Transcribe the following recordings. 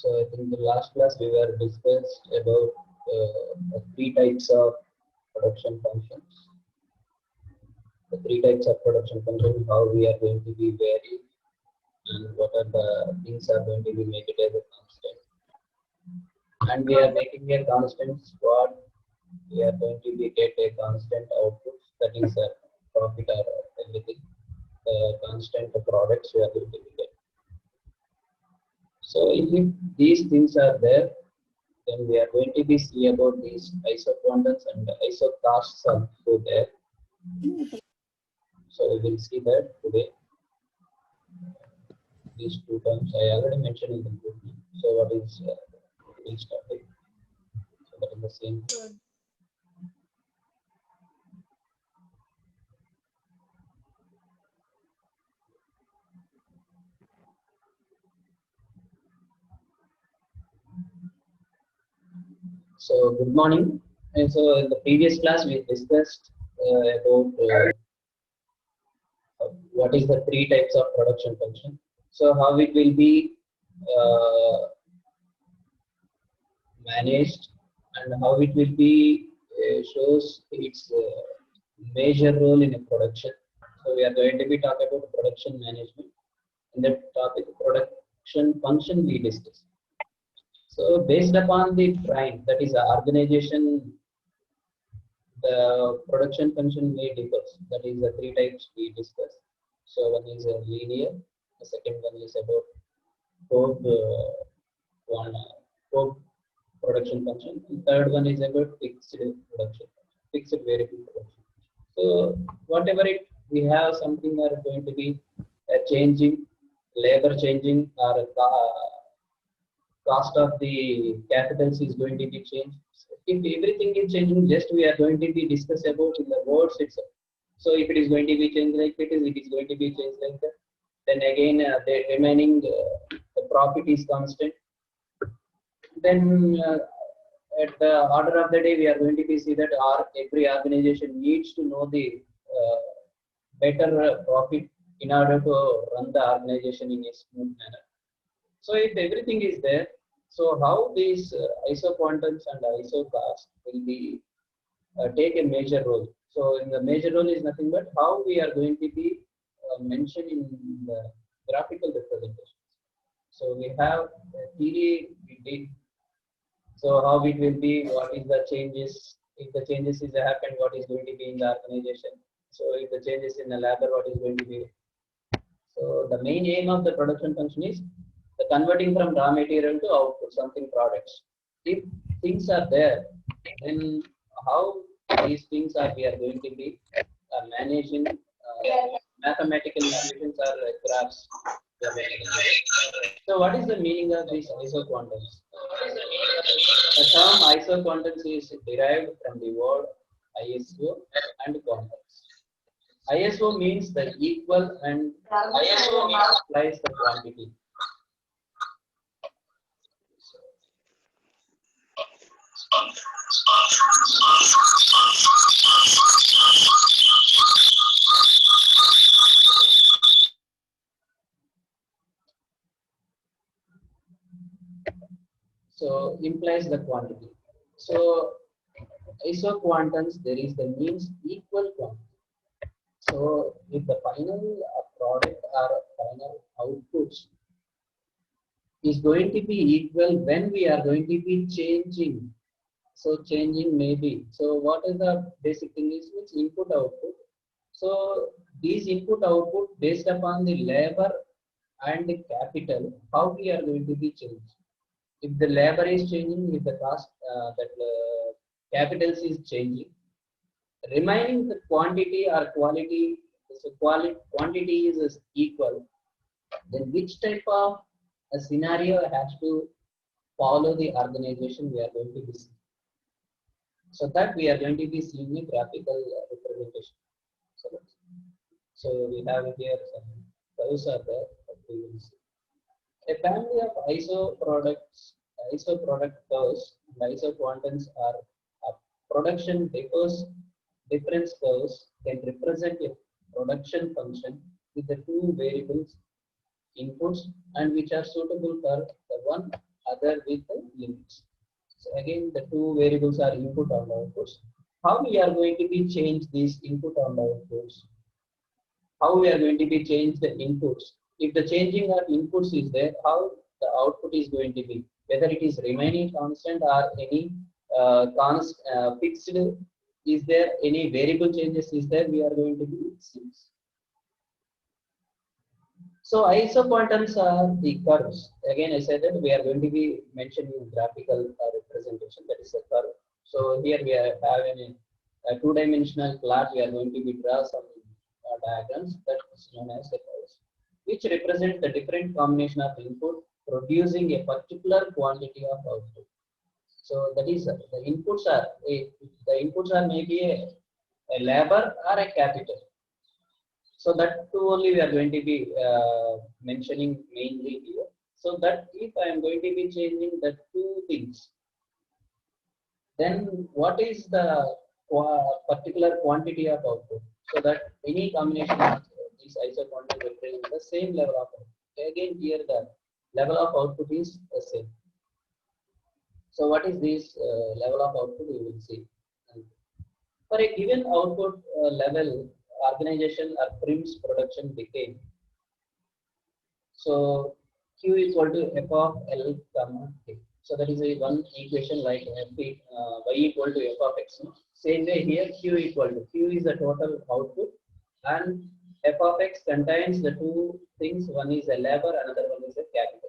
So I think the last class we were discussed about three types of production functions. The three types of production functions, how we are going to be varied, and what are the things are going to be made it as a constant. And we are making a constant what we are going to be get a constant output, that is a profit or everything. The constant products we are going to be get. So if these things are there, then we are going to be see about these isoquantums and isocasts also there. So we will see that today. These two terms I already mentioned in the group. So what is each topic? So that is the same. So good morning. And so in the previous class we discussed about what is the three types of production function. So how it will be managed and how it will be shows its major role in a production. So we are going to be talking about production management. In that topic, production function we discussed. So based upon the prime, that is organization, the production function may differ. That is the three types we discussed. So one is linear, the second one is about code production function, and third one is about fixed production, fixed variable production. So whatever it we have something are going to be changing, labor changing, or cost of the capitals is going to be changed. If everything is changing, just we are going to be discuss about in the words itself. So if it is going to be changed like it is going to be changed like that. Then again, the remaining the profit is constant. Then at the order of the day, we are going to be see that every organization needs to know the better profit in order to run the organization in a smooth manner. So if everything is there, so how these isoquantums and isocasts will be take a major role. So in the major role is nothing but how we are going to be mentioned in the graphical representation. So we have theory we did. So how it will be, what is the changes, if the changes is happen, what is going to be in the organization. So if the changes in the labor, what is going to be. So the main aim of the production function is the converting from raw material to output, something products. If things are there, then how these things are we are going to be managing mathematical equations or graphs. So what is the meaning of these isoquantums? The term isoquantums is derived from the word ISO and quantums. ISO means the equal and ISO implies the quantity. So implies the quantity. So isoquantums, there is the means equal quantity. So if the final product or final outputs is going to be equal when we are going to be changing. So changing maybe. So what is the basic thing is which input output. So these input output based upon the labor and the capital, how we are going to be changed. If the labor is changing, if the cost capitals is changing, remaining the quantity or quality, so quantity is equal, then which type of a scenario has to follow the organization we are going to be seeing. So that we are going to be seeing a graphical representation. So we have here some curves are there that we will see. A family of isoproduct curves and isoquantums are production difference curves can represent a production function with the two variables inputs and which are suitable for the one other with the limits. So again, the two variables are input and outputs. How we are going to be change these input and outputs? How we are going to be change the inputs? If the changing of inputs is there, how the output is going to be? Whether it is remaining constant or any fixed, is there any variable changes is there? We are going to be seeing. So isoquantums are the curves. Again, I said that we are going to be mentioning graphical representation. That is a curve. So here we are having a two-dimensional plot. We are going to be draw some diagrams that is known as the curves, which represent the different combination of input producing a particular quantity of output. So that is the inputs are maybe a labor or a capital. So that two only we are going to be mentioning mainly here. So that if I am going to be changing the two things, then what is the particular quantity of output? So that any combination of these isoquantums represent the same level of output. Again, here the level of output is the same. So what is this level of output? We will see. For a given output level, organization or firm's production became. So Q equal to F of L comma K. So that is a one equation like Y equal to F of X. No? Same way here Q equal to Q is the total output and F of X contains the two things. One is a labor, another one is a capital.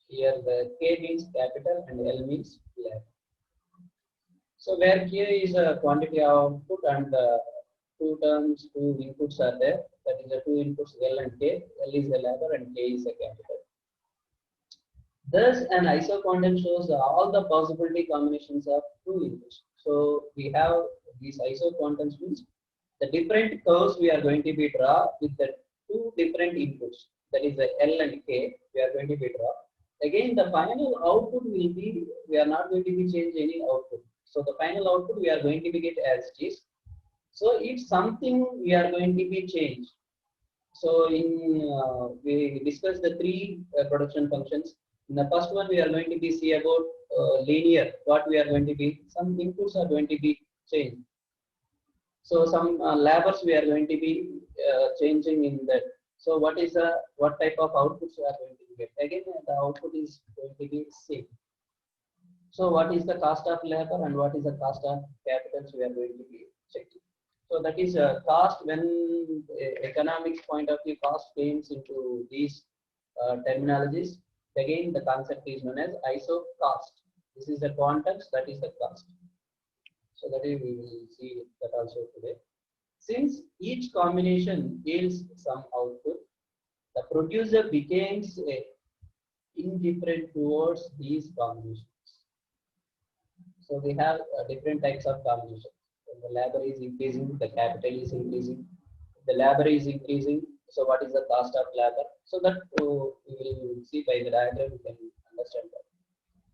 Here the K means capital and L means labor. So where K is a quantity of output and the two terms, two inputs are there. That is the two inputs L and K. L is the labor and K is the capital. Thus, an isoquantum shows all the possibility combinations of two inputs. So we have these isoquantums means the different curves we are going to be draw with the two different inputs. That is the L and K. We are going to be draw. Again, the final output will be, we are not going to be change any output. So the final output we are going to be get as it is. So if something we are going to be changed. So in we discussed the three production functions. In the first one we are going to be see about linear. What we are going to be, some inputs are going to be changed. So some labors we are going to be changing in that. So what type of outputs we are going to get? Again, the output is going to be same. So what is the cost of labor and what is the cost of capitals we are going to be checking. So that is cost when economics point of view, cost comes into these terminologies. Again, the concept is known as iso cost. This is the context, that is the cost. So that is, we will see that also today. Since each combination yields some output, the producer becomes indifferent towards these combinations. So we have different types of combinations. When the labor is increasing, the capital is increasing. The labor is increasing. So what is the cost of labor? So that we will see by the diagram, we can understand that.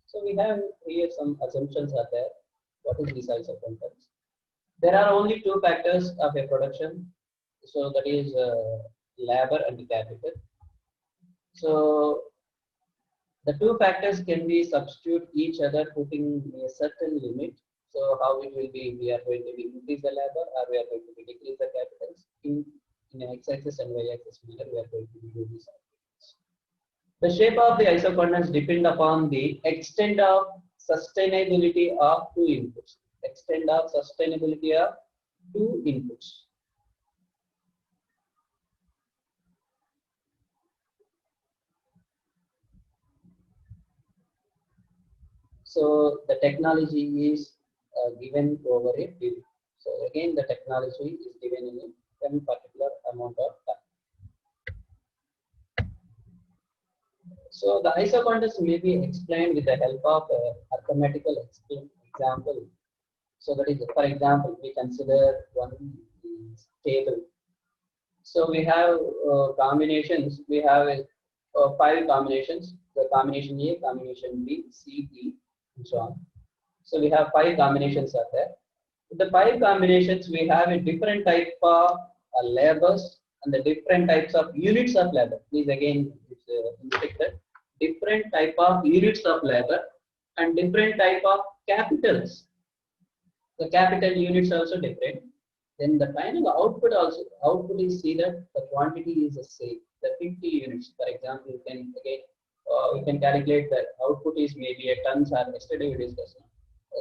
So we have here some assumptions are there. What is the size of contents? There are only two factors of a production. So that is labor and capital. So the two factors can be substitute each other putting a certain limit. So how it will be, we are going to be increase the labor or we are going to be decrease the capitals in an x-axis and y-axis manner. We are going to be doing this. The shape of the isoquantums depend upon the extent of sustainability of two inputs. Extent of sustainability of two inputs. So the technology is given over a period. So again, the technology is given in a particular amount of time. So the isoquantums may be explained with the help of a mathematical example. So that is, for example, we consider one table. So we have combinations. We have 5 combinations. The combination A, combination B, C, D, and so on. So we have 5 combinations are there. With the 5 combinations, we have a different type of labors and the different types of units of labor. These again is inspected. different type of units of labor and different type of capitals. The capital units also different. Then the final output is see that the quantity is the same. The 50 units, for example, you can again we can calculate that output is maybe a tons, or yesterday we discussed.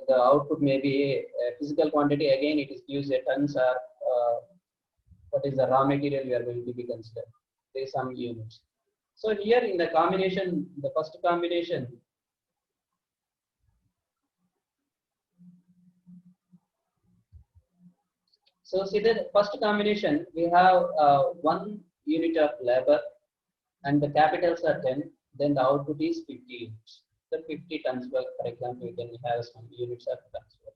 The output may be a physical quantity. Again, it is used a tons, or what is the raw material we are going to be considered. There is some units. So here in the combination, the first combination. So see the first combination, we have 1 unit of labor and the capitals are 10, then the output is 50 units. So 50 tons work, for example, we can have some units of tons work.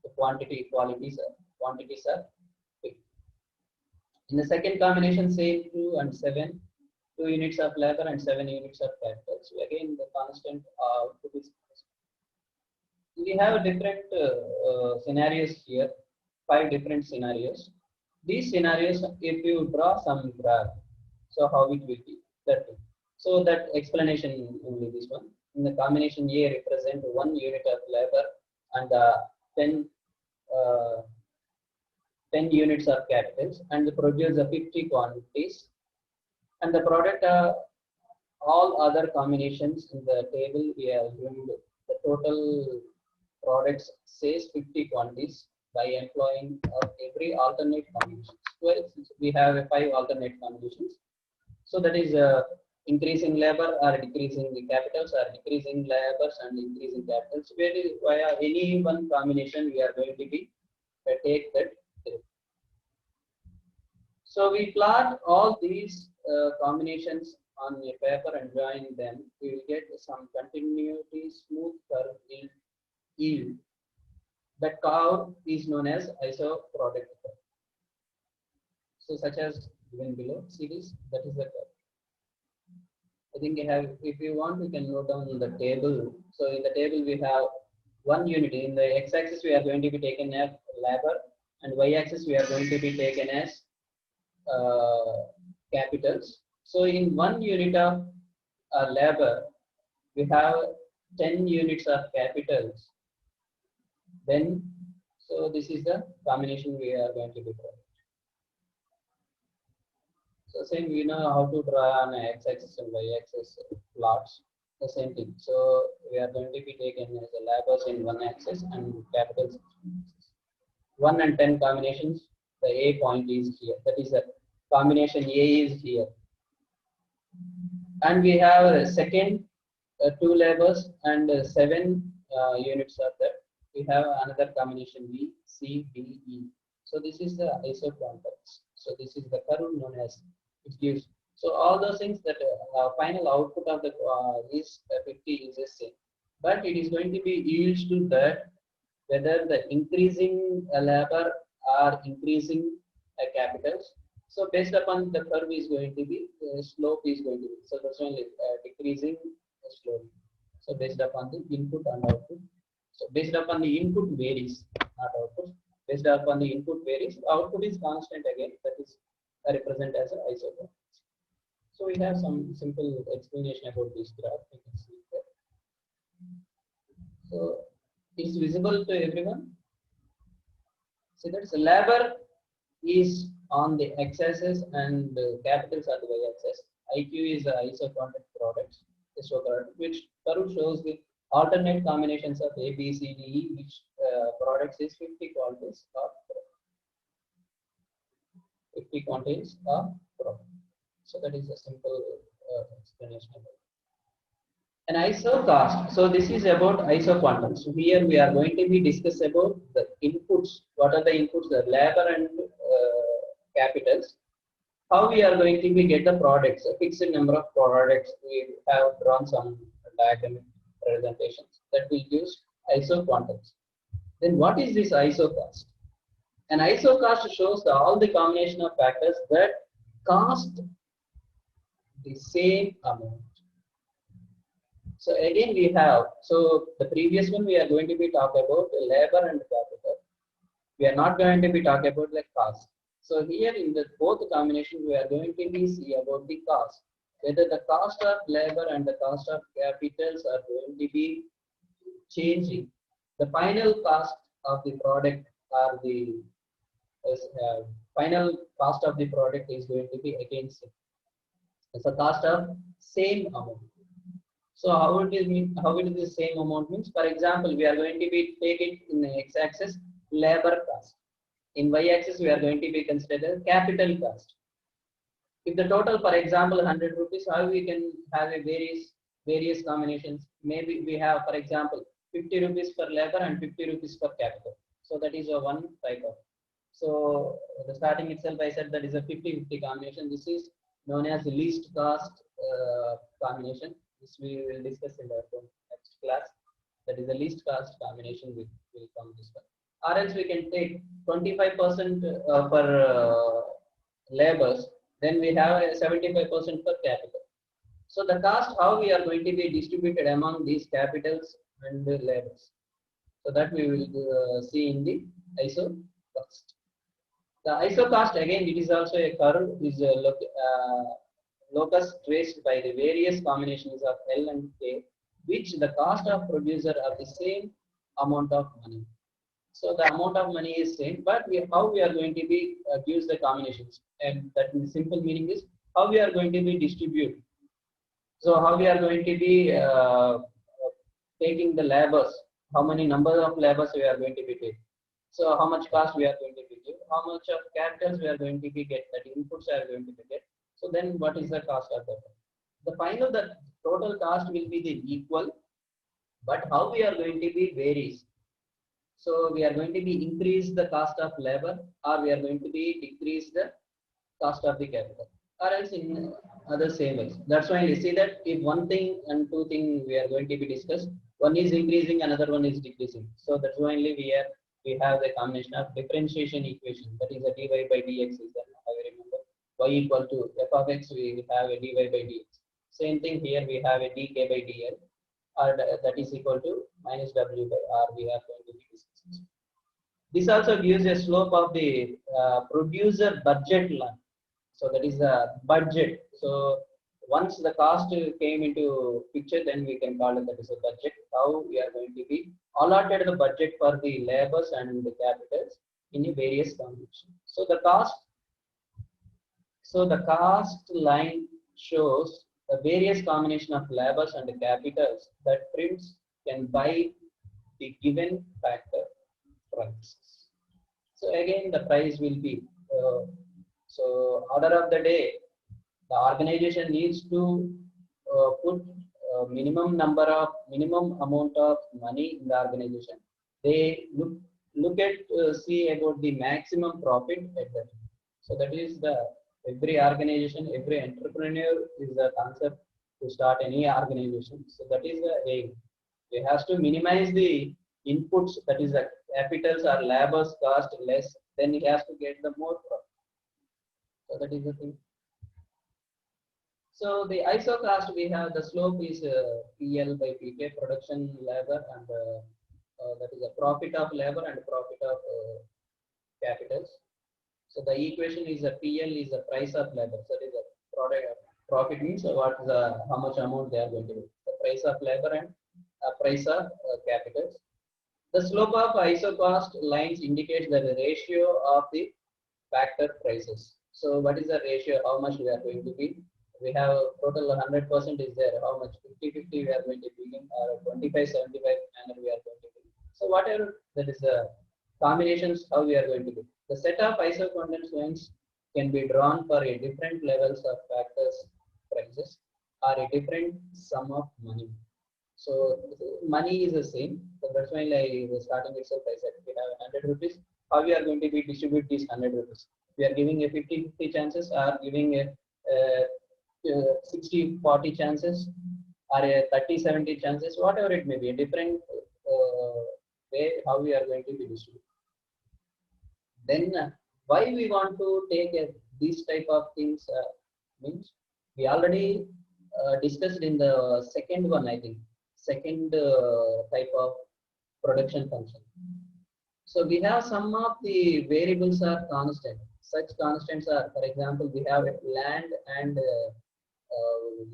The quantities are 50. In the second combination, say 2 and 7, 2 units of labor and 7 units of capital. So again, the constant output is constant. We have different scenarios here, 5 different scenarios. These scenarios, if you draw some graph, so how it will be that. So that explanation only this one. In the combination A represent 1 unit of labor and 10 units of capitals, and produce the 50 quantities, and the product all other combinations in the table we are doing the total products says 50 quantities by employing every alternate combinations. Well, we have 5 alternate combinations. So that is increasing labor or decreasing the capitals, or decreasing labors and increasing capitals. Where is via any one combination we are going to be take that. So we plot all these combinations on a paper and join them. We will get some continuity smooth curve in yield. That curve is known as isoproduct curve. So such as given below, see this, that is the curve. I think you have, if you want, we can note down the table. So in the table we have 1 unit. In the x-axis we are going to be taken as labor, and y-axis we are going to be taken as capitals. So in 1 unit of labor, we have 10 units of capitals. Then, so this is the combination we are going to be drawing. So same, we know how to draw an x-axis and y-axis plots. The same thing. So we are going to be taken as the labors in one axis and capitals. 1 and 10 combinations. The A point is here. That is the combination A is here. And we have a second 2 labors and 7 units of that. We have another combination B, C, D, E. So this is the isoquantums. So this is the curve known as it gives. So all those things that final output of the is 50 is the same, but it is going to be yields to that whether the increasing labor or increasing capitals. So based upon the curve is going to be slope is going to be, so that's only decreasing slowly. So based upon the input and output. So based upon the input varies, not output. Based upon the input varies, output is constant again. That is represent as an isoquant. So we have some simple explanation about this graph. You can see that. So it's visible to everyone. So that's labor is on the x-axis and capitals are the y-axis. IQ is the isoquantum products, which curve shows the alternate combinations of A, B, C, D, E, which products is 50 quantities of 50 quantities of product. So that is a simple explanation about it. An isocost. So this is about isoquantum. So here we are going to be discuss about the inputs. What are the inputs? The labor and capitals. How we are going to be get the products? A fixed number of products. We have drawn some diagram representations that will use isoquantums. Then what is this isocost? An isocost shows all the combination of factors that cost the same amount. So again we have, so the previous one we are going to be talking about labor and capital. We are not going to be talking about like cost. So here in the both combination we are going to be see about the cost. whether the cost of labor and the cost of capitals are going to be changing. The final cost of the product or the uh, final cost of the product is going to be against it. It's a cost of same amount. So how it is the same amount means, for example, we are going to be take it in the x-axis labor cost. In y-axis we are going to be consider capital cost. If the total, for example, 100 rupees, how we can have a various combinations. Maybe we have, for example, 50 rupees for labor and 50 rupees for capital. So that is a one type of. So the starting itself, I said that is a 50-50 combination. This is known as the least cost combination. This we will discuss in the next class. That is the least cost combination will come this one. Or else we can take 25% for labors, then we have a 75% for capital. So the cost, how we are going to be distributed among these capitals and the labors. So that we will see in the ISO cost. The ISO cost, again, it is also a curve, is a locus traced by the various combinations of L and K, which the cost of producer of the same amount of money. So the amount of money is same, but how we are going to be use the combinations, and that simple meaning is how we are going to be distribute. So how we are going to be taking the labors, how many number of labors we are going to be taking. So how much cost we are going to be give, how much of capitals we are going to be get, that inputs are going to be get. So then what is the cost of that? The final, the total cost will be the equal, but how we are going to be varies. So we are going to be increase the cost of labor, or we are going to be decrease the cost of the capital, or else in other same ways. That's why you see that if one thing and two things we are going to be discussed, one is increasing, another one is decreasing. So that's why only we have the combination of differentiation equation, that is a dy by dx is that I remember y equal to f of x, we have a dy by dx. Same thing here, we have a dk by dl, or that is equal to minus w by r. We are going to be discussing. This also gives a slope of the producer budget line. So that is the budget. So once the cost came into picture, then we can call it that is a budget. How we are going to be allotted the budget for the labors and the capitals in a various combinations. So the cost line shows the various combination of labors and the capitals that prints can buy the given factor price. So again, the price will be so order of the day. The organization needs to put minimum amount of money in the organization. They look at see about the maximum profit at that. So that is the every organization, every entrepreneur is the concept to start any organization. So that is the aim. It has to minimize the inputs, that is the capitals or labors cost less, then it has to get the more profit. So that is the thing. So the ISO cost, we have the slope is PL by PK, production labor, and that is the profit of labor and profit of capitals. So the equation is a PL is the price of labor. So that is the profit means what is the how much amount they are going to do. The price of labor and price of capitals. The slope of ISO cost lines indicates the ratio of the factor prices. So what is the ratio? How much we are going to be? We have total 100% is there. How much? 50-50 we are going to be in, or 25-75 manner we are going to be. So whatever that is the combinations how we are going to do. The set of isocondensed lines can be drawn for a different levels of factors prices or a different sum of money. So money is the same. So that's why like the starting itself I said we have 100 rupees. How we are going to be distribute these 100 rupees? We are giving a 50-50 chances, or giving a 60-40 chances, or a 30-70 chances, whatever it may be, a different way how we are going to be distributed. Then why we want to take these type of things means we already discussed in the second one, I think, second type of production function. So we have some of the variables are constant. Such constants are, for example, we have land and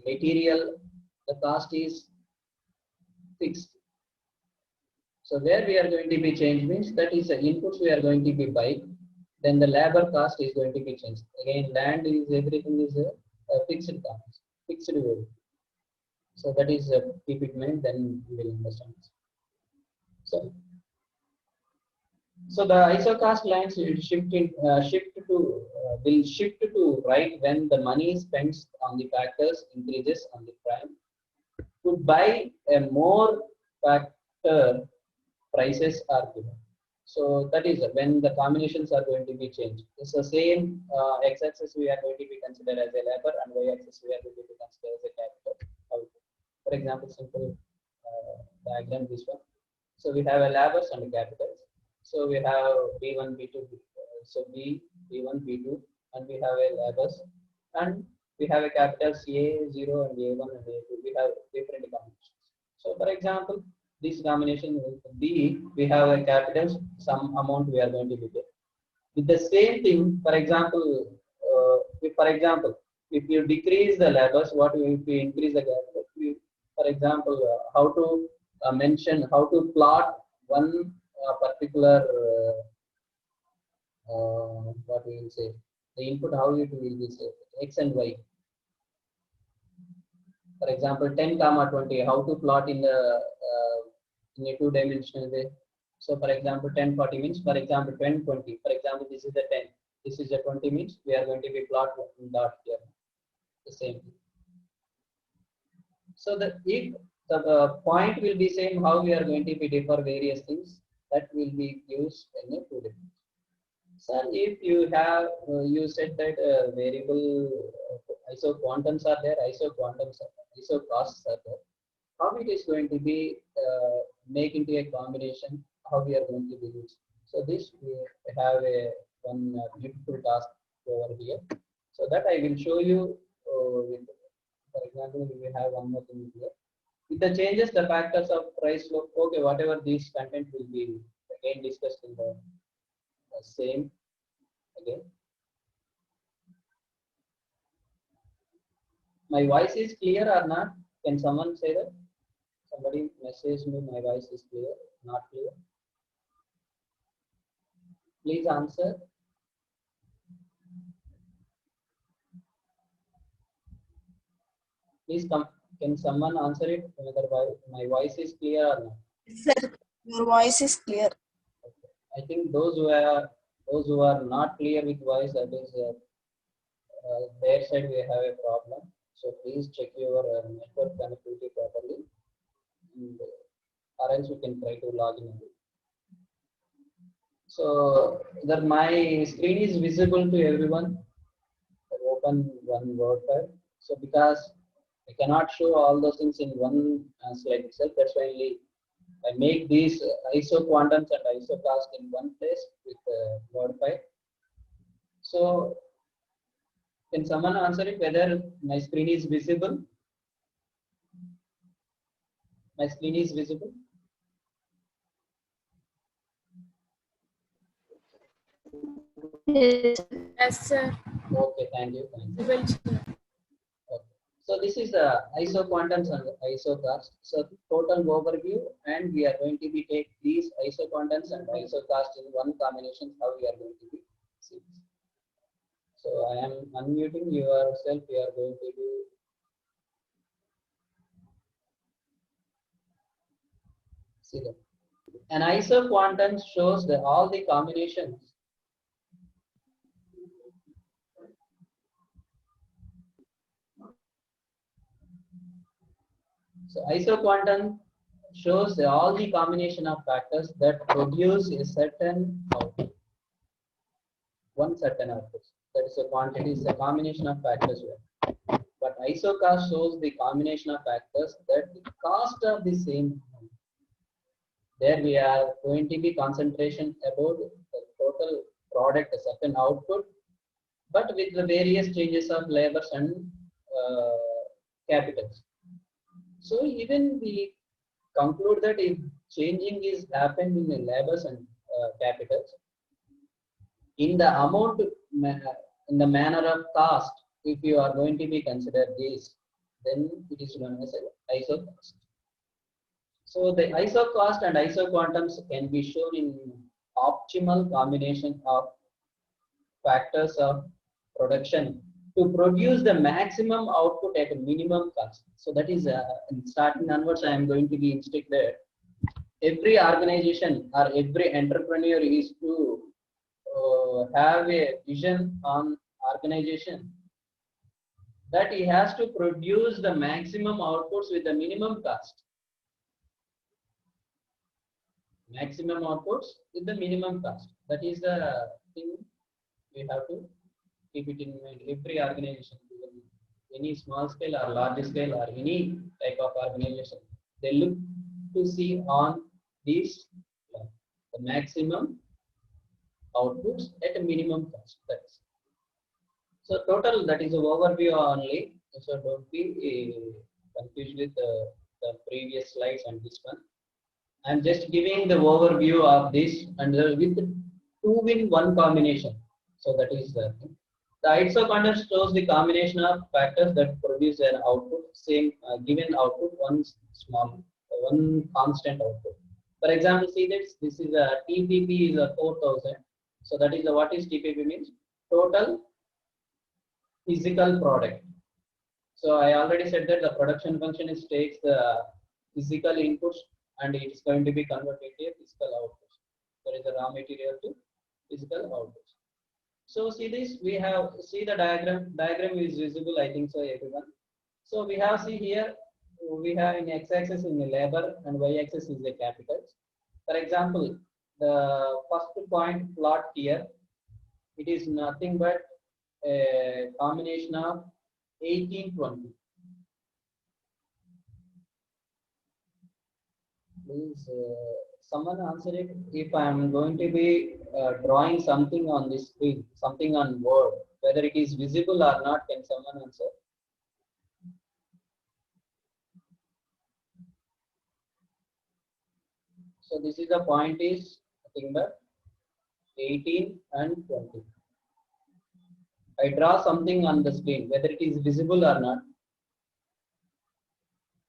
material, the cost is fixed. So where we are going to be changed means that is the inputs we are going to be buy. Then the labor cost is going to be changed. Again, land is everything is a fixed cost, fixed value. So that is keep it in mind. Then we will understand. So the isocost lines will shift to right when the money spent on the factors increases on the prime. To buy a more factor, prices are given. So that is when the combinations are going to be changed. It's the same x-axis we are going to be considered as a labor and y-axis we are going to be considered as a capital. For example, simple diagram this one. So we have a labors and capitals. So we have B1, B2, so B1, B2, and we have a labors, and we have a capitals A0 and A1 and A2. We have different combinations. So for example, this combination with B, we have a capitals, some amount we are going to be there. With the same thing, for example, if you decrease the labors, what if we increase the capital? For example, how to mention, how to plot one particular, what we will say, the input, how it will be say, x and y. For example, 10 comma 20, how to plot in a two-dimensional way. So for example, 10 40 means, for example, 10 20. For example, this is the 10. This is the 20 means we are going to be plot dot here. The same thing. So that if the point will be same, how we are going to be differ various things that will be used in a two dimensions. So if you have you said that variable iso quantums are there, iso quantums are there, iso costs are there. How it is going to be make into a combination? How we are going to be used? So this we have a one beautiful task over here. So that I will show you. With, for example, we have one more thing here. With the changes, the factors of price flow. Okay, whatever these content will be again discussed in the same again. My voice is clear or not? Can someone say that? Somebody message me, my voice is clear, not clear. Please answer. Please come. Can someone answer it? Whether my voice is clear or not? Sir, your voice is clear. Okay. I think those who are not clear with voice, that is their side we have a problem. So please check your network connectivity properly, and, or else you can try to log in. So that my screen is visible to everyone. I open one word file. So because I cannot show all those things in one slide itself, that's why I make these ISO quantums and ISO cost in one place with word file. So can someone answer it whether my screen is visible? My screen is visible. Yes, sir. Okay, thank you. Okay. So this is the ISO quantums and ISO cost. So total overview, and we are going to be take these ISO quantums and ISO cost in one combination. How we are going to be see. So I am unmuting yourself. We are going to do. See that. An ISO quantum shows that all the combinations. So ISO quantum shows all the combination of factors that produce a certain output. One certain output. That is a quantity, is a combination of factors. But ISO cost shows the combination of factors that the cost of the same. There we are going to be concentration about the total product, a certain output, but with the various changes of labors and capitals. So even we conclude that if changing is happened in the labors and capitals, in the amount, in the manner of cost, if you are going to be consider this, then it is known as isocost. So the isocost and isoquantums can be shown in optimal combination of factors of production to produce the maximum output at a minimum cost. So that is starting onwards, I am going to be instructed that every organization or every entrepreneur is to have a vision on organization that he has to produce the maximum outputs with the minimum cost. Maximum outputs with the minimum cost. That is the thing we have to keep it in mind. Every organization, any small scale or large scale or any type of organization, they look to see on these the maximum outputs at a minimum cost. That's so total. That is an overview only. So don't be confused with the previous slides and this one. I'm just giving the overview of this and with 2-in-1 combination. So that is the thing. The isoquantums shows the combination of factors that produce an output, same given output, one constant output. For example, see this. This is a TPP is a 4,000. So that is a, what is TPP means? Total physical product. So I already said that the production function is takes the physical inputs and it is going to be converted to a physical output. That is the raw material to physical outputs. So see this, we have, see the diagram. Diagram is visible, I think so, everyone. So we have, see here, we have in x-axis in the labor and y-axis is the capitals. For example, the first point plot here, it is nothing but a combination of 1820. Please, someone answer it. If I am going to be drawing something on this screen, something on board, whether it is visible or not, can someone answer? So this is the point is nothing but 18 and 20. I draw something on the screen, whether it is visible or not.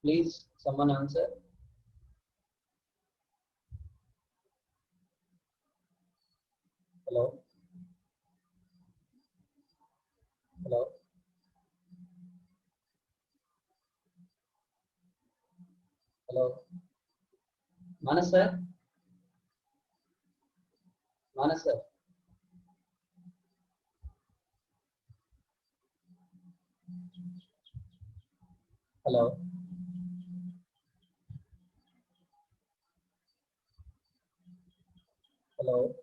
Please, someone answer. Hello? Hello? Hello? Manas sir? Manas sir? Hello? Hello?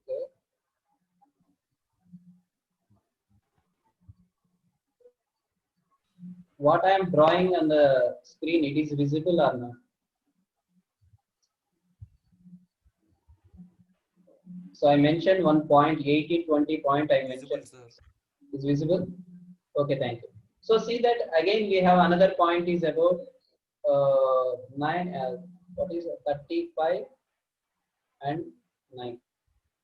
Okay. What I am drawing on the screen, it is visible or not? So I mentioned one point, 18, 20 point I mentioned. Is visible? Okay, thank you. So see that again we have another point is about 35 and 9.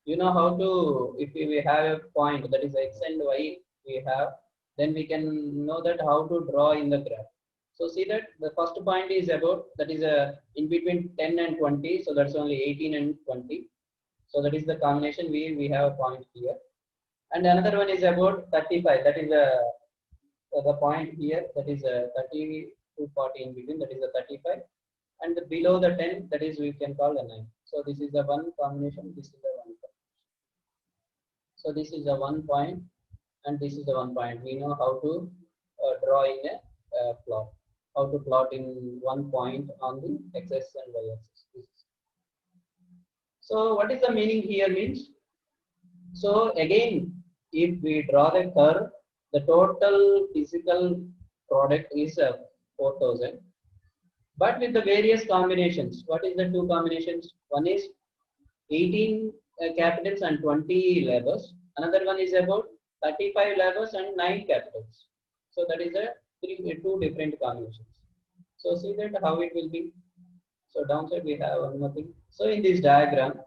You know how to, if we have a point that is x and y we have, then we can know that how to draw in the graph. So see that the first point is about, that is in between 10 and 20, so that's only 18 and 20. So that is the combination we have a point here. And another one is about 35, that is the point here, that is 30 to 40 in between, that is the 35. And below the 10, that is we can call the 9. So this is the one combination, this is the one point. So this is the 1 point and this is the 1 point. We know how to draw in a plot, how to plot in 1 point on the x-axis and y-axis. So what is the meaning here means? So again, if we draw the curve, the total physical product is 4,000. But with the various combinations, what is the two combinations? One is 18 capitals and 20 labors. Another one is about 35 labors and 9 capitals. So that is a two different combinations. So see that how it will be. So downside we have one more thing. So in this diagram,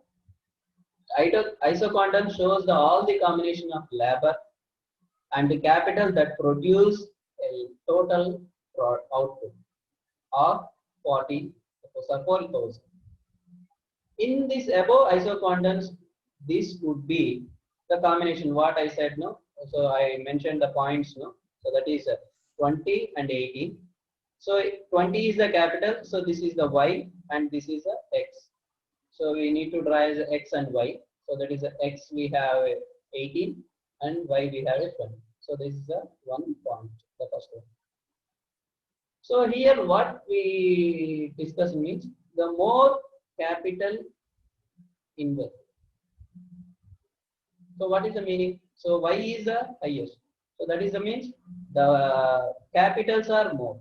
isoquantum shows all the combination of labor and the capital that produce a total output of 40,000. In this above isoquantums, this would be the combination what I said, no? So I mentioned the points, no? So that is 20 and 18. So 20 is the capital, so this is the y and this is the x. So we need to draw as x and y. So that is the x we have 18 and y we have 20. So this is the one point, the first one. So here what we discuss means the more capital invest. So what is the meaning? So y is the highest. So that is the means the capitals are more.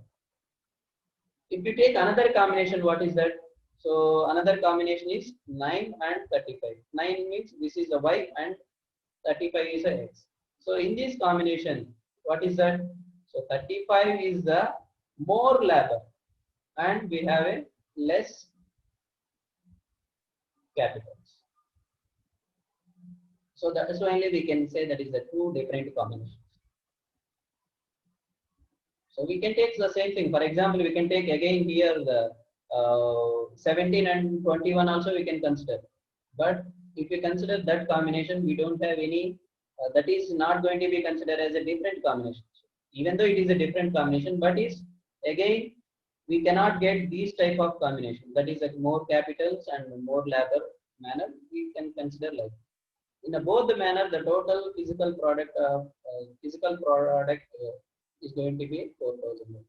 If you take another combination, what is that? So another combination is 9 and 35. 9 means this is the y and 35 is the x. So in this combination, what is that? So 35 is the more labor and we have a less capitals. So that is why only we can say that is the two different combinations. So we can take the same thing. For example, we can take again here the 17 and 21 also we can consider. But if we consider that combination, we don't have any, that is not going to be considered as a different combination. Even though it is a different combination, but is again, we cannot get these type of combination. That is like more capitals and more labor manner, we can consider like. In both the manner, the total physical product is going to be 4,000.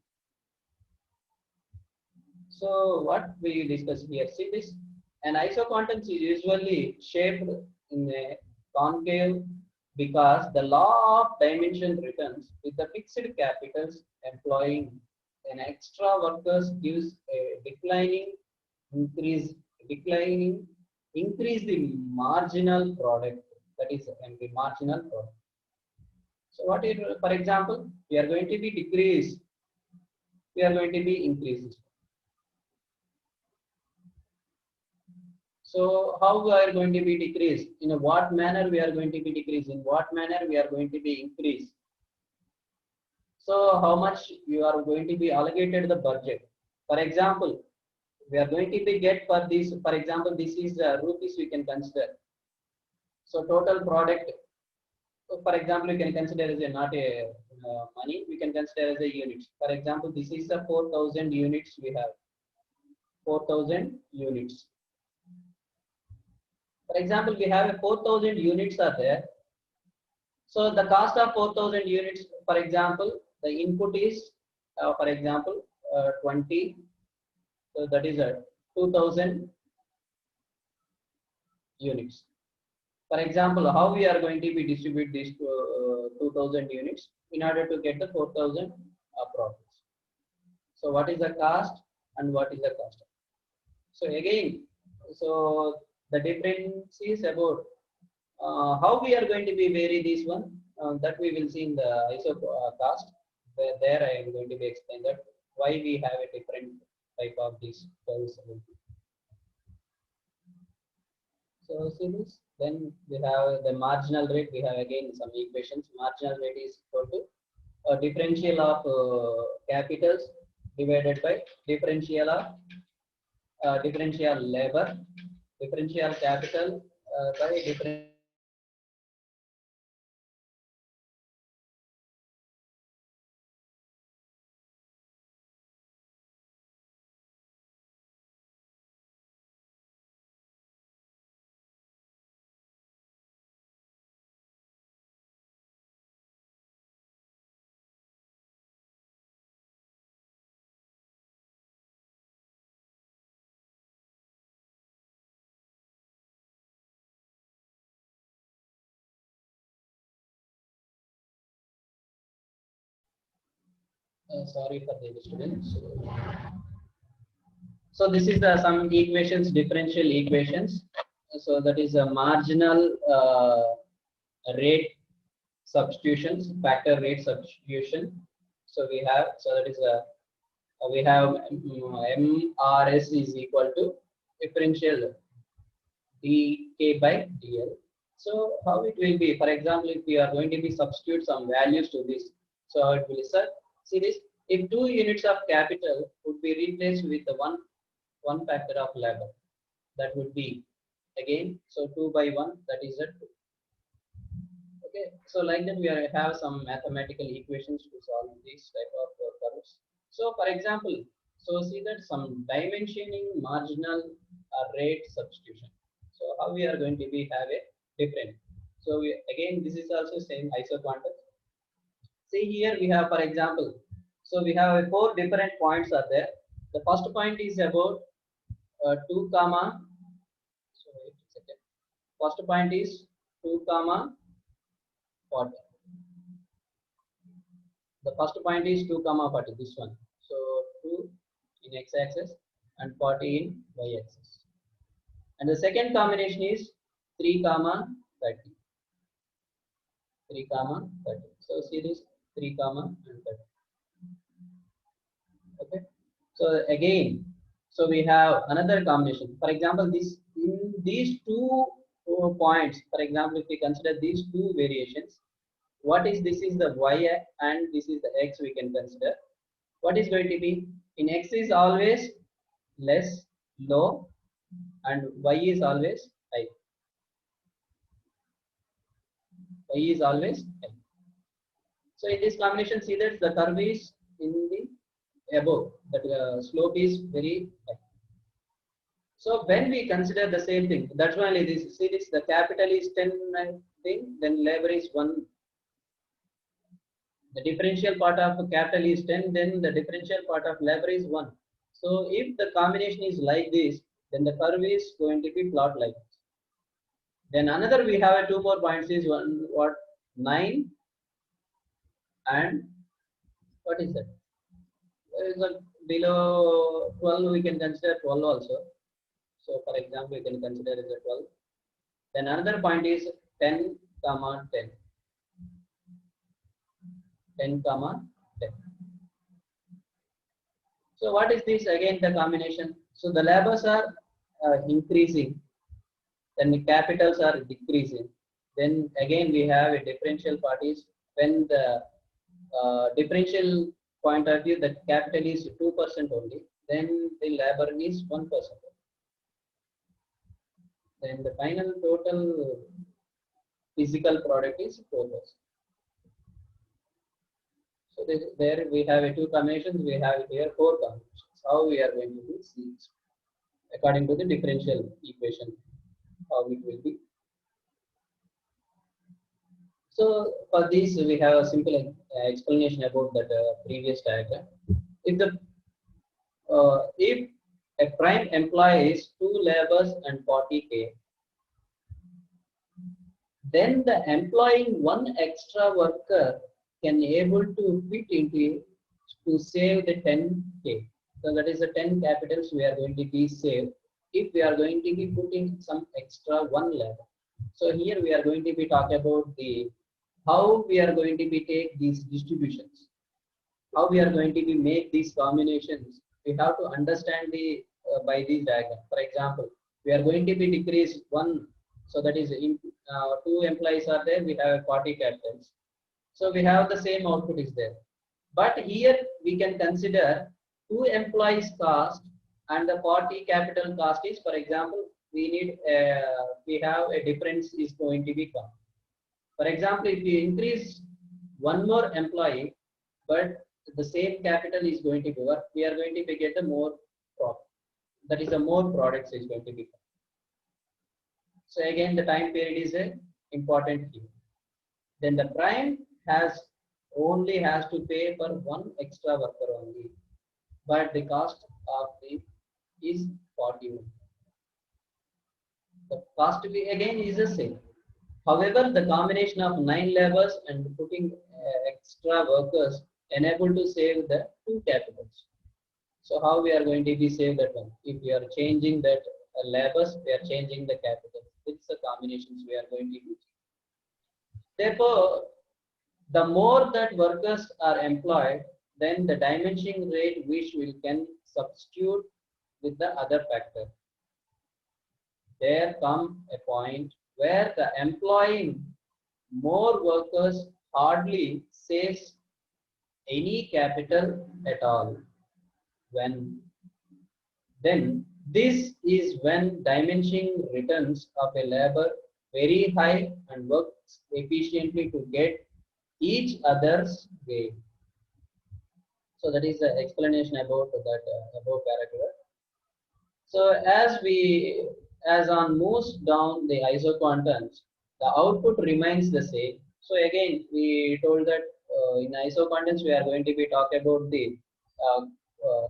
So what we discuss here, see this, an isoquantum is usually shaped in a concave because the law of dimension returns with the fixed capitals employing an extra workers gives a increase the marginal product, that is the marginal product. So what it, for example, we are going to be decreased, we are going to be increased. So how we are going to be decreased? In what manner we are going to be decreased? In what manner we are going to be increased? So how much you are going to be allocated the budget? For example, we are going to be get for this. For example, this is rupees we can consider. So total product. So for example, you can consider as a not a money. We can consider as a units. For example, this is the 4,000 units we have. 4,000 units. For example, we have a 4,000 units are there. So the cost of 4,000 units, for example, the input is, for example, 20. So that is 2,000 units. For example, how we are going to be distribute these 2,000 units in order to get the 4,000 profits. So what is the cost and what is the cost? So again, so the difference is about how we are going to be vary this one, that we will see in the ISO cost. There I am going to be explain that why we have a different type of these curves. So see this, then we have the marginal rate. We have again some equations. Marginal rate is equal to a differential of capitals divided by differential of differential labor, differential capital by differential. Sorry for the disturbance. So this is the some equations, differential equations. So that is a marginal rate substitutions, factor rate substitution. So we have, so that is a, we have MRS is equal to differential dk by dl. So how it will be, for example, if we are going to be substitute some values to this, so how it will be, sir, see this, if 2 units of capital would be replaced with the one factor of labor, that would be again, so 2 by 1, that is a 2. Okay, so like that we have some mathematical equations to solve these type of curves. So for example, so see that some dimensioning marginal rate substitution. So how we are going to be have a different. So again, this is also same isoquantous. See here we have, for example, so we have 4 different points are there. The first point is about 2 comma. So wait a second. First point is 2 comma 40. The first point is 2 comma 40. This one. So 2 in x-axis and 40 in y-axis. And the second combination is 3 comma 30. 3 comma 30. So see this 3 comma and 30. Okay. So again, so we have another combination. For example, this in these 2 points. For example, if we consider these 2 variations, what is this is the y and this is the x we can consider. What is going to be in x is always less low and y is always high. Y is always high. So in this combination, see that the curve is in the above, that slope is very high. So when we consider the same thing, that's why this, see this, the capital is 10 thing, then labor is 1. The differential part of capital is 10, then the differential part of labor is 1. So if the combination is like this, then the curve is going to be plot like this. Then another we have 2 more points is 9 and what is that? Below 12 we can consider 12 also. So for example, we can consider as a 12. Then another point is 10 comma 10. 10 comma 10. So what is this again, the combination? So the labors are increasing, then the capitals are decreasing. Then again we have a differential parties when the differential point of view, the capital is 2% only, then the labor is 1%. Then the final total physical product is 4%. So there we have 2 combinations, we have here 4 combinations. How we are going to see it according to the differential equation, how it will be. So for this we have a simple explanation about that previous diagram. If a prime employee is 2 laborers and 40k, then the employing 1 extra worker can able to fit into to save the 10k. So that is the 10 capitals we are going to be saved if we are going to be putting some extra 1 labor. So here we are going to be talking about the how we are going to be take these distributions, how we are going to be make these combinations. We have to understand the by this diagram. For example, we are going to be decrease 1, so that is in 2 employees are there, we have 40 capitals. So we have the same output is there. But here we can consider 2 employees cost and the 40 capital cost is, for example, we have a difference is going to be come. For example, if we increase 1 more employee, but the same capital is going to be work, we are going to be get a more profit. That is a more products is going to be. So again, the time period is a important here. Then the prime only has to pay for 1 extra worker only, but the cost of the is 41. The cost again is the same. However, the combination of 9 laborers and putting extra workers enable to save the 2 capitals. So how we are going to be save that one? If we are changing that laborers, we are changing the capital. It's the combinations we are going to use. Therefore, The more that workers are employed, then the diminishing rate which will can substitute with the other factor. There come a point where the employing more workers hardly saves any capital at all. When then this is when diminishing returns of a labor very high and works efficiently to get each other's gain. So that is the explanation about that above paragraph. So as on moves down the isoquantons, the output remains the same. So again, we told that in isoquantons we are going to be talking about the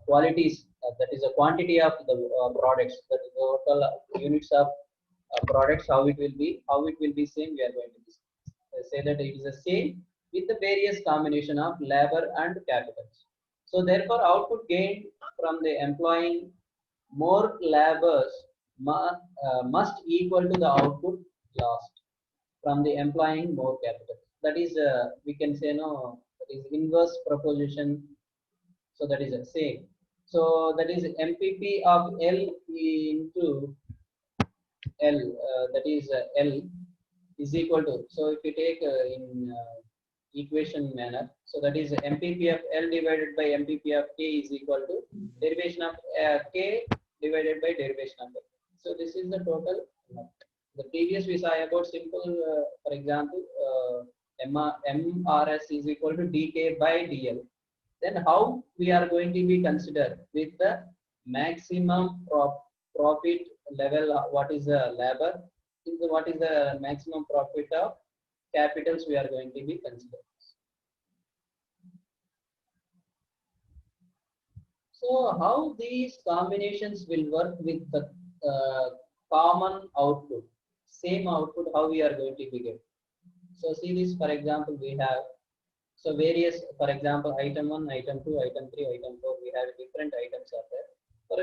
qualities. That is the quantity of the products. That is the total units of products. How it will be same. We are going to say that it is the same with the various combination of labor and capitals. So therefore, output gained from the employing more labors must equal to the output lost from the employing more capital. That is, we can say no, that is inverse proposition. So that is the same. So that is MPP of L into L, that is L is equal to, so if you take in equation manner, so that is MPP of L divided by MPP of K is equal to derivation of K divided by derivation of L. So this is the total. The previous we saw about simple, for example, MRS is equal to dK by dL. Then how we are going to be considered with the maximum profit level, what is the labor, what is the maximum profit of capitals we are going to be considering. So how these combinations will work with the common output, same output, how we are going to be getting. So see this, for example, we have, so various, for example, item 1, item 2, item 3, item 4, we have different items are there.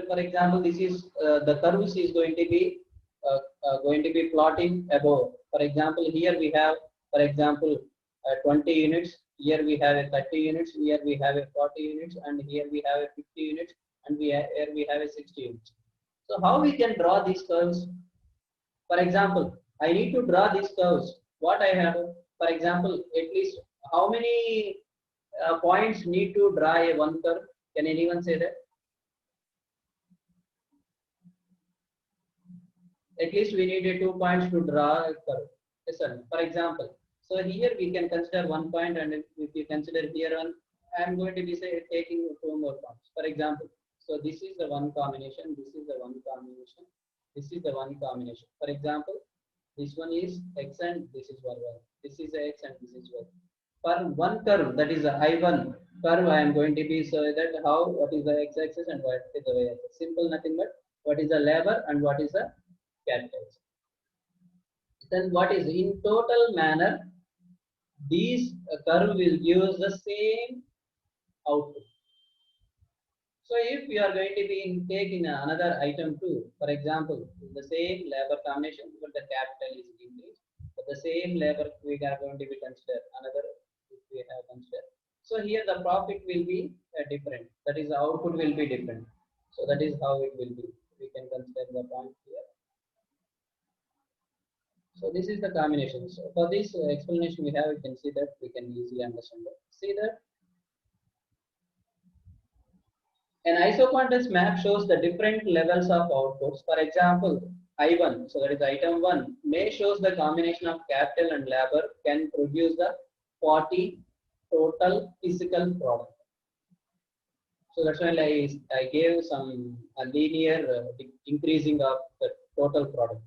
For example, this is the curves is going to be plotting above. For example, here we have, for example, 20 units. Here we have a 30 units. Here we have a 40 units, and here we have a 50 units, and here we have a 60 units. So how we can draw these curves? For example, I need to draw these curves. What I have, for example, at least how many points need to draw a one curve? Can anyone say that? At least we needed 2 points to draw a curve. Yes, sir. For example, so here we can consider 1 point, and if you consider here one, I am going to be taking 2 more points. For example, so this is the one combination, this is the one combination, this is the one combination. For example, this one is x and this is y. This is x and this is y. For one curve, that is the I1 curve, I am going to be so that how, what is the x-axis and what is the y-axis. Simple, nothing but what is the labor and what is the capitals. Then what is in total manner, these curve will give us the same output. So if we are going to be taking another item 2, for example, the same labor combination, but the capital is increased, but the same labor we are going to be considered another if we have considered. So here the profit will be different. That is the output will be different. So that is how it will be. We can consider the point here. So this is the combination. So for this explanation we have, you can see that we can easily understand that. See that an isoquantous map shows the different levels of outputs. For example, I1, so that is item 1, may shows the combination of capital and labor can produce the 40 total physical product. So that's why I gave some linear increasing of the total product.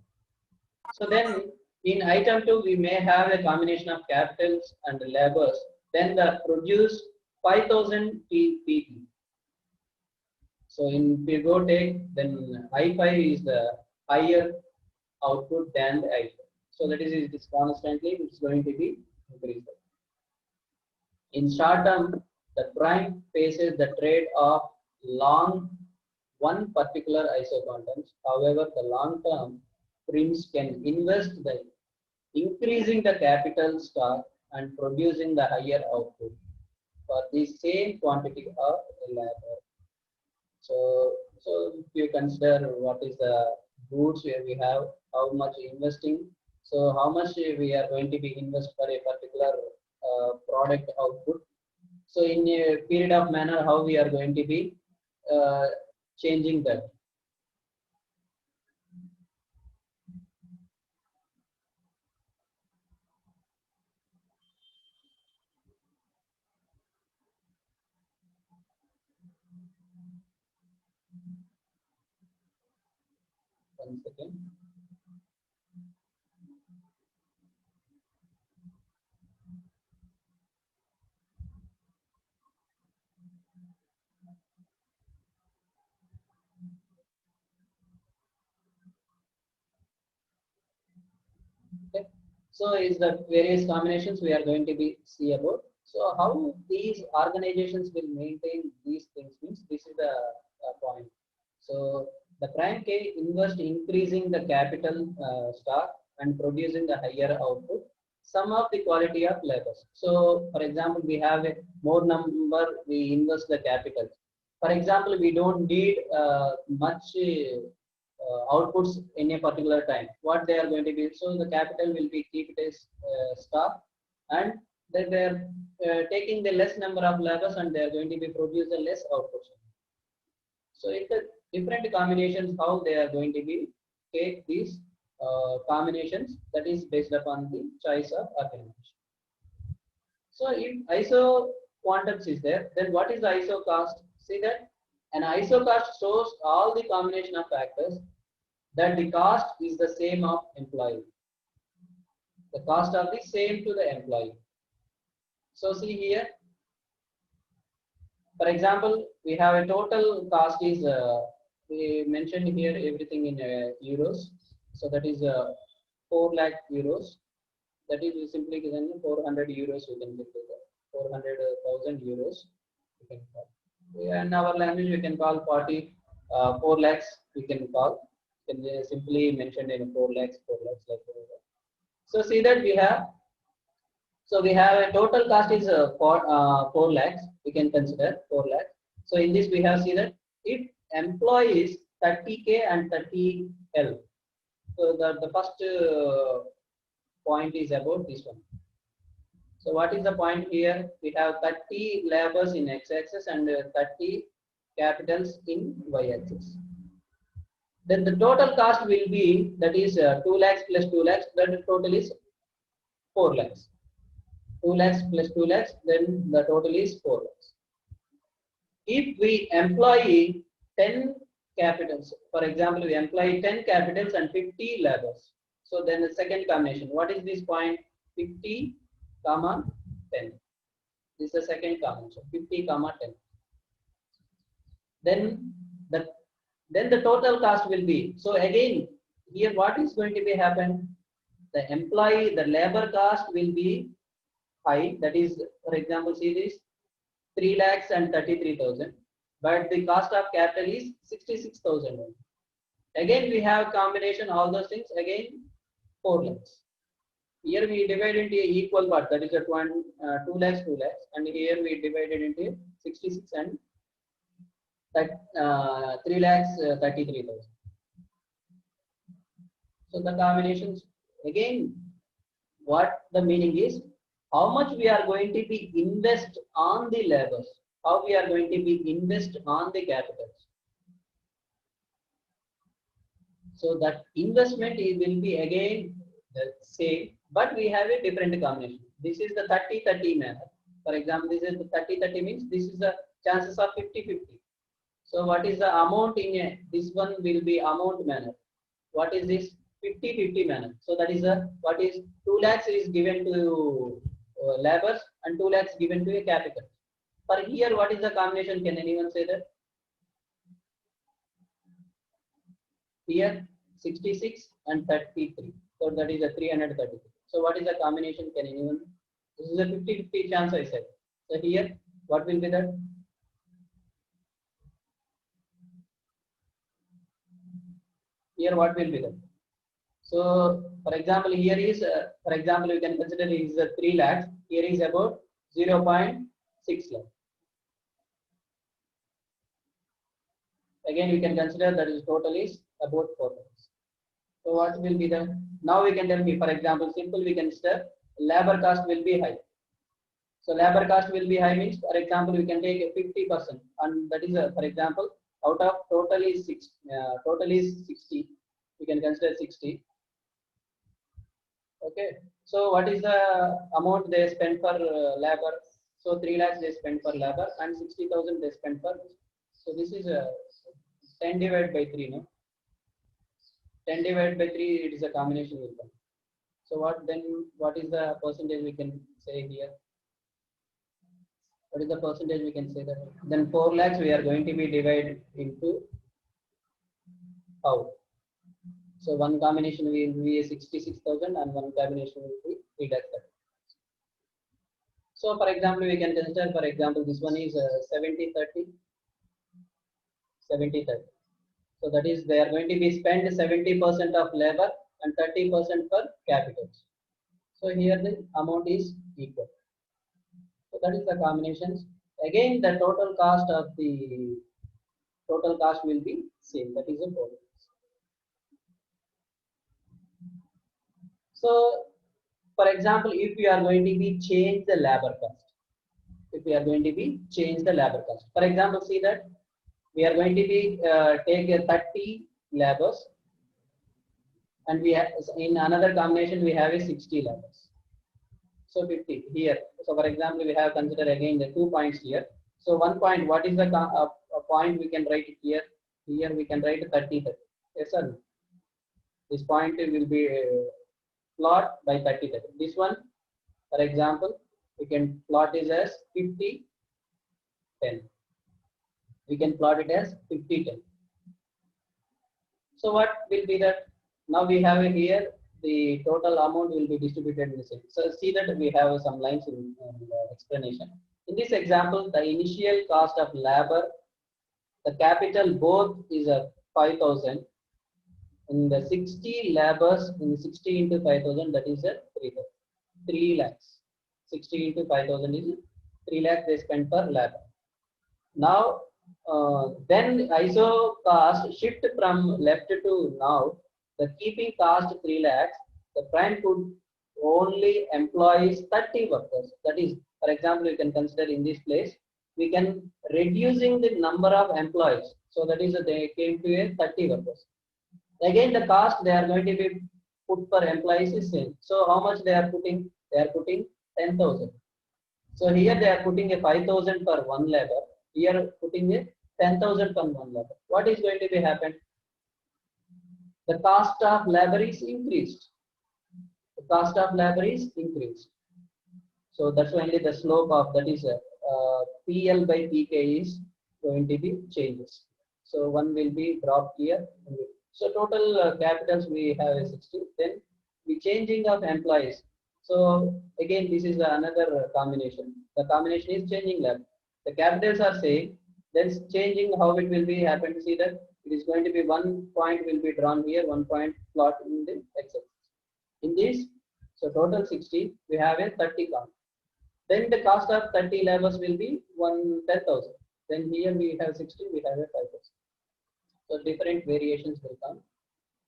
So then in item 2, we may have a combination of capitals and labors. Then the produce 5000 pp. So in if you go take, then I5 is the higher output than the I4. So that is it is constantly it's going to be increased. In short term, the prime faces the trade of long one particular isoquantons. However, the long term primes can invest the increasing the capital stock and producing the higher output for the same quantity of labor. So if you consider what is the goods where we have, how much investing, so how much we are going to be invest for a particular product output. So in a period of manner, how we are going to be uh, changing that. One second. Okay. So is the various combinations we are going to be see about. So how these organizations will maintain these things means this is the point. So the prime K invest increasing the capital stock and producing the higher output. Some of the quality of labors. So for example, we have a more number, we invest the capital. For example, we don't need much outputs in a particular time. What they are going to be, so the capital will be keep it as stock, and then they are taking the less number of labors and they are going to be produce the less outputs. So it's a different combinations how they are going to be take these combinations that is based upon the choice of organization. So if ISO quantums is there, then what is the ISO cost? See that an ISO cost shows all the combination of factors that the cost is the same of employee. The cost of the same to the employee. So see here, for example, we have a total cost is, we mentioned here everything in euros. So that is 4 lakh euros. That is simply given 400 euros. We can get 400,000 euros. We can call. In our language, we can call 4 lakhs. We can call. Can simply mention in 4 lakhs like that. So see that we have. So we have a total cost is 4 lakhs. We can consider 4 lakhs. So in this we have see that if employees 30K and 30L. So the first point is about this one. So what is the point here? We have 30 labors in x-axis and 30 capitals in y-axis. Then the total cost will be, that is 2 lakhs plus 2 lakhs, that total is 4 lakhs. 2 lakhs plus 2 lakhs, then the total is 4 lakhs. If we employ 10 capitals, for example, we employ 10 capitals and 50 labors. So then the second combination, what is this point? 50, comma 10. This is the second combination, 50, comma 10. Then the total cost will be, so again, here what is going to be happen? The employee, the labor cost will be high. That is, for example, see this 3 lakhs and 33,000, but the cost of capital is 66,000. Again, we have combination all those things. Again, 4 lakhs. Here we divide into equal part. That is a 2 lakhs, 2 lakhs, and here we divided into 66 and 3 lakhs 33,000. So the combinations again. What the meaning is? How much we are going to be invest on the labors, how we are going to be invest on the capitals. So that investment will be again the same, but we have a different combination. This is the 30-30 manner. For example, this is the 30-30 means this is the chances of 50-50. So what is the amount in a, this one will be amount manner. What is this? 50-50 manner. So that is a, what is 2 lakhs is given to labors and 2 lakhs given to a capital. For here, what is the combination? Can anyone say that? Here 66 and 33. So that is a 333. So what is the combination? Can anyone? This is a 50-50 chance I said. So here, what will be that? Here, what will be that? So for example, here is for example, you can consider is 3 lakhs. Here is about 0.6 lakh. Again, we can consider that is total is about 4 lakhs. So what will be the, now we can tell me, for example, simple we can consider labor cost will be high. So labor cost will be high means, for example, we can take a 50%, and that is for example, out of total is 60. We can consider 60. Okay. So what is the amount they spend for labor? So 3 lakhs they spend for labor and 60,000 they spend for. So this is 10 divided by 3, no? 10 divided by 3, it is a combination will come. So what is the percentage we can say here? What is the percentage we can say that? Then 4 lakhs we are going to be divided into how? So one combination will be 66,000 and one combination will be 3 lakhs. So for example, we can consider, for example, this one is 70-30. 70-30. So that is they are going to be spent 70% of labor and 30% for capital. So here the amount is equal. So that is the combinations. Again, the total cost will be same. That is a total. So, for example, if we are going to be change the labor cost, for example, see that we are going to be take a 30 labors, and we have in another combination we have a 60 labors. So 50 here. So for example, we have considered again the 2 points here. So 1 point, what is the point we can write it here? Here we can write 30. Yes sir. This point will be plot by 30. This one, for example, we can plot it as 50, 10. We can plot it as 50, 10. So what will be that? Now we have here the total amount will be distributed in the same. So see that we have some lines in explanation. In this example, the initial cost of labor, the capital both is 5,000. In the 60 labors, in 60 into 5,000, that is 3 lakhs. 60 into 5,000 is 3 lakhs they spend per labor. Now, then ISO cost shift from left to now. The keeping cost 3 lakhs. The prime could only employs 30 workers. That is, for example, you can consider in this place, we can reducing the number of employees. So that is, they came to a 30 workers. Again, the cost they are going to be put per employees is same. So how much they are putting? They are putting 10,000. So here they are putting a 5,000 per one labor. Here putting a 10,000 per one labor. What is going to be happen? The cost of labor is increased. The cost of labor is increased. So that's only the slope of that is PL by PK is going to be changes. So one will be dropped here. So total capitals we have a 60. Then the changing of employees. So again, this is another combination. The combination is changing labor. The capitals are same. Then changing how it will be happen to see that it is going to be 1 point will be drawn here, 1 point plot in the Excel. In this, so total 60, we have a 30 count. Then the cost of 30 labors will be 10,000. Then here we have 60, we have a 5,000. So different variations will come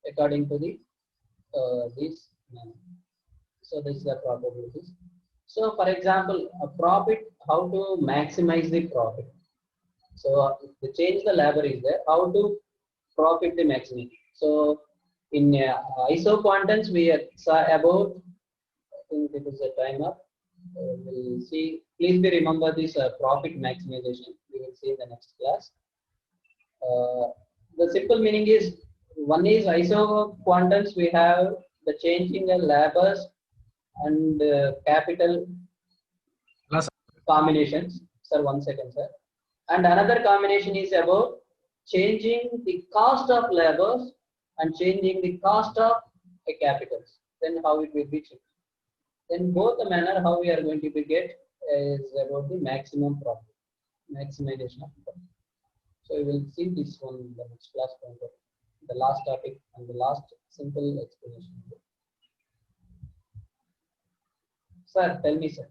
according to the this. So this is the probabilities. So for example, a profit, how to maximize the profit. So if the change the labor is there, how to profit the maximum. So in ISO quantums we saw about, I think it is a time up. We'll see. Please be remember this profit maximization. We will see in the next class. The simple meaning is one is ISO quantums. We have the changing the labors and capital combinations. Sir, 1 second, sir. And another combination is about changing the cost of labors and changing the cost of a capitals. Then how it will be changed. Then both the manner how we are going to be get is about the maximum profit, maximization of profit. So we will see this one in the next class. the last topic and the last simple explanation. Sir, tell me, sir.